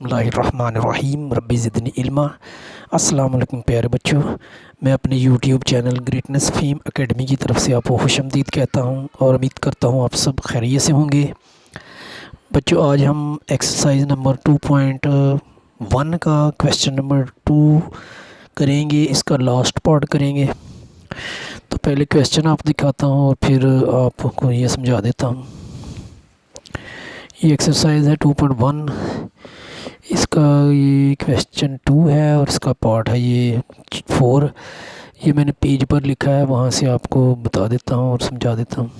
बिस्मिल्लाहिर्रहमानिर्रहीम रब्बी ज़िदनी इल्मा। अस्सलाम वालेकुम प्यारे बच्चों, मैं अपने YouTube channel greatness fame academy की तरफ से आपको खुशामदीद कहता हूं और उम्मीद करता हूं आप सब खैरियत से होंगे। बच्चों, आज हम एक्सरसाइज नंबर 2.1 का क्वेश्चन नंबर 2 करेंगे। इसका लास्ट पार्ट करेंगे। तो पहले क्वेश्चन आप दिखाता हूँ और फिर आपको ये समझा देता हूँ। ये एक्सरसाइज है 2.1। इसका ये क्वेश्चन 2 है और इसका पार्ट है ये 4। ये मैंने पेज पर लिखा है, वहाँ से आपको बता देता हूँ और समझा देता हूँ।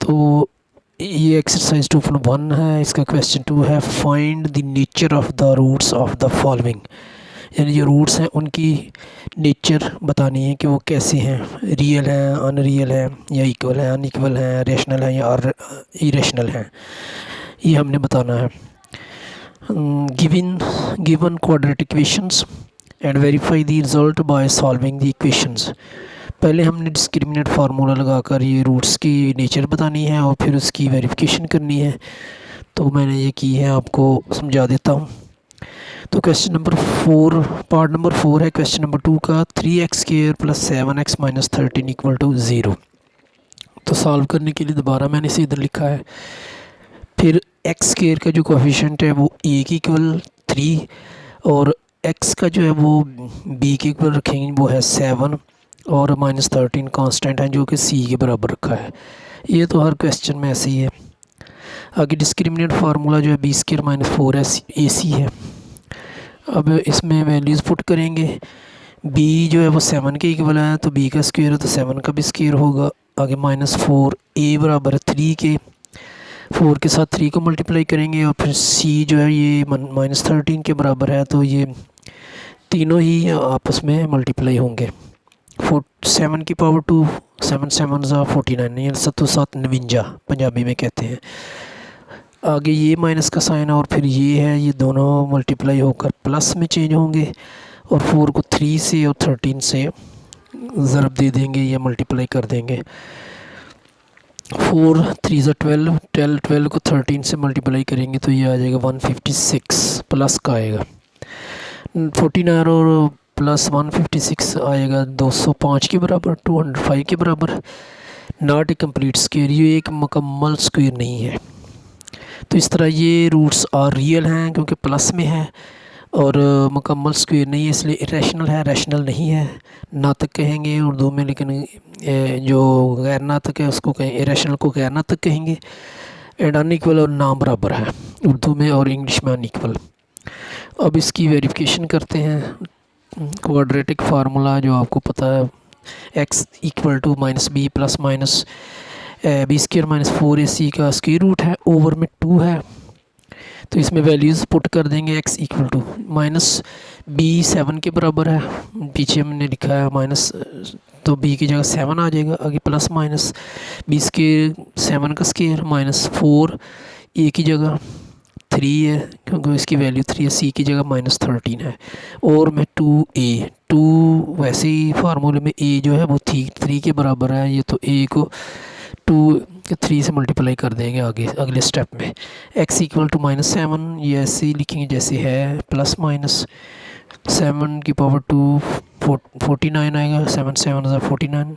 तो ये एक्सरसाइज 2.1 है। इसका क्वेश्चन 2 है, find the nature of the roots of the following. यानी जो रूट्स हैं उनकी नेचर बतानी है कि वो कैसे हैं, रियल हैं, अनरियल हैं, या इक्वल हैं, अनइक्वल हैं, रेशनल हैं या इरेशनल हैं, ये हमने बताना है। Given quadratic equations and verify the result by solving the equations. पहले हमने डिस्क्रिमिनेंट फार्मूला लगाकर ये रूट्स की नेचर बतानी है और फिर उसकी वेरिफिकेशन करनी है। तो मैंने ये की है, आपको समझा देता हूँ। तो क्वेश्चन नंबर 4, पार्ट नंबर 4 है क्वेश्चन नंबर 2 का। 3x² + 7x - 13 = 0। तो सॉल्व करने के लिए दोबारा मैंने इसे इधर लिखा है। फिर x² का जो कोफिशिएंट है वो a के इक्वल 3 और x का जो है वो b के इक्वल रखेंगे, वो है 7 और -13 कांस्टेंट है जो कि c के बराबर रखा है। ये तो हर क्वेश्चन में ऐसे ही है। आगे डिस्क्रिमिनेंट फार्मूला जो है b² - 4ac है। अब इसमें वैल्यूज़ पुट करेंगे। b जो है वो 7 के इक्वल है, तो b का स्क्वायर है तो 7 का भी स्क्वायर होगा। आगे -4, a बराबर है 3 के, 4 के साथ 3 को मल्टीप्लाई करेंगे और फिर c जो है ये -13 के बराबर है, तो ये तीनों ही आपस में मल्टीप्लाई होंगे। 7 की पावर 2, 7 7 49, ये 7 7 49 पंजाबी में कहते हैं। आगे ये माइनस का साइन और फिर ये है, ये दोनों मल्टीप्लाई होकर प्लस में चेंज होंगे और 4 को 3 से और 13 से ज़रब दे देंगे या मल्टीप्लाई कर देंगे। 4 3 12, 12 को 13 से मल्टीप्लाई करेंगे तो ये आ जाएगा 156 प्लस का आएगा। 49 और प्लस 156 आएगा 205 के बराबर, 205 के बराबर। नॉट ए कंप्लीट स्क्वायर, ये एक मुकम्मल स्क्वायर नहीं है। तो इस तरह ये रूट्स आर रियल हैं क्योंकि प्लस में है और मुकम्मल स्क्वायर नहीं है, इसलिए इरेशनल है, रैशनल नहीं है। नातक कहेंगे उर्दू में, लेकिन जो गैर नातक है उसको कहें, इरेशनल को गैर नातक कहेंगे। एंड अनइक्वल और ना बराबर है उर्दू में और इंग्लिश में अनइक्वल। अब इसकी वेरिफिकेशन करते हैं। क्वाड्रेटिक फार्मूला जो आपको पता है, x = -b + b² - 4ac का स्क्वायर रूट है, ओवर में 2 है। तो इसमें वैल्यूज़ पुट कर देंगे। x = -b 7 के बराबर है, पीछे हमने लिखा है माइनस, तो b की जगह 7 आ जाएगा। आगे प्लस माइनस b² 7 का स्क्वायर -4, a की जगह 3 है क्योंकि इसकी वैल्यू 3 है, c की जगह -13 है और में 2a। 2 वैसे ही फार्मूले में a जो है वो 3 के बराबर है, ये तो a को 2 के 3 से मल्टीप्लाई कर देंगे आगे अगले स्टेप में। x = -7, ये ऐसे ही लिखेंगे जैसे है, प्लस माइनस 7 की पावर 2 49 आएगा, 7 7 49।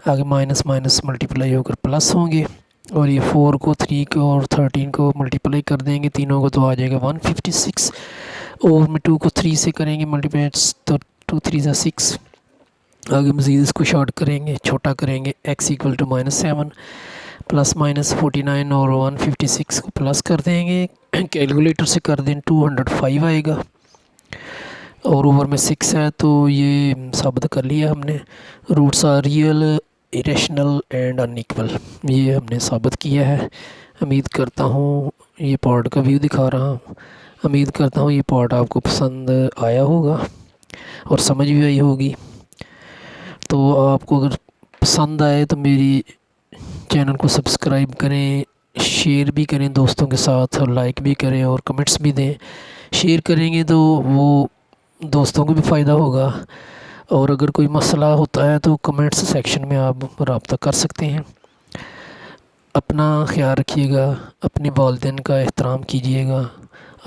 आगे माइनस माइनस मल्टीप्लाई होकर प्लस होंगे और ये 4 को 3 को और 13 को मल्टीप्लाई कर देंगे तीनों को, तो आ जाएगा 156 और में 2 को 3 से करेंगे मल्टीप्लाई, तो 2 3 6। आगे मज़ीद इसको शॉर्ट करेंगे, छोटा करेंगे। x = -7 प्लस माइनस 49 और 156 को प्लस कर देंगे, कैलकुलेटर से कर दें 205 आएगा और ओवर में 6 है, तो ये साबित कर लिया हमने। Roots are real, irrational and unequal, ये हमने साबित किया है। उम्मीद करता हूँ ये पार्ट का व्यू दिखा रहा हूँ, उम्मीद करता हूँ ये पार्ट आपको पसंद आया होगा और समझ भी आई होगी। तो आपको अगर पसंद आए तो मेरी चैनल को सब्सक्राइब करें, शेयर भी करें दोस्तों के साथ और लाइक भी करें और कमेंट्स भी दें। शेयर करेंगे तो वो दोस्तों को भी फ़ायदा होगा और अगर कोई मसला होता है तो कमेंट्स सेक्शन में आप रब्ता कर सकते हैं। अपना ख्याल रखिएगा, अपने वालिदैन का एहतराम कीजिएगा।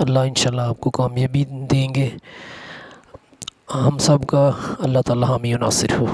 अल्लाह इंशाल्लाह आपको कामयाबी देंगे। हम सब का अल्लाह ताला हामी और नासिर हो।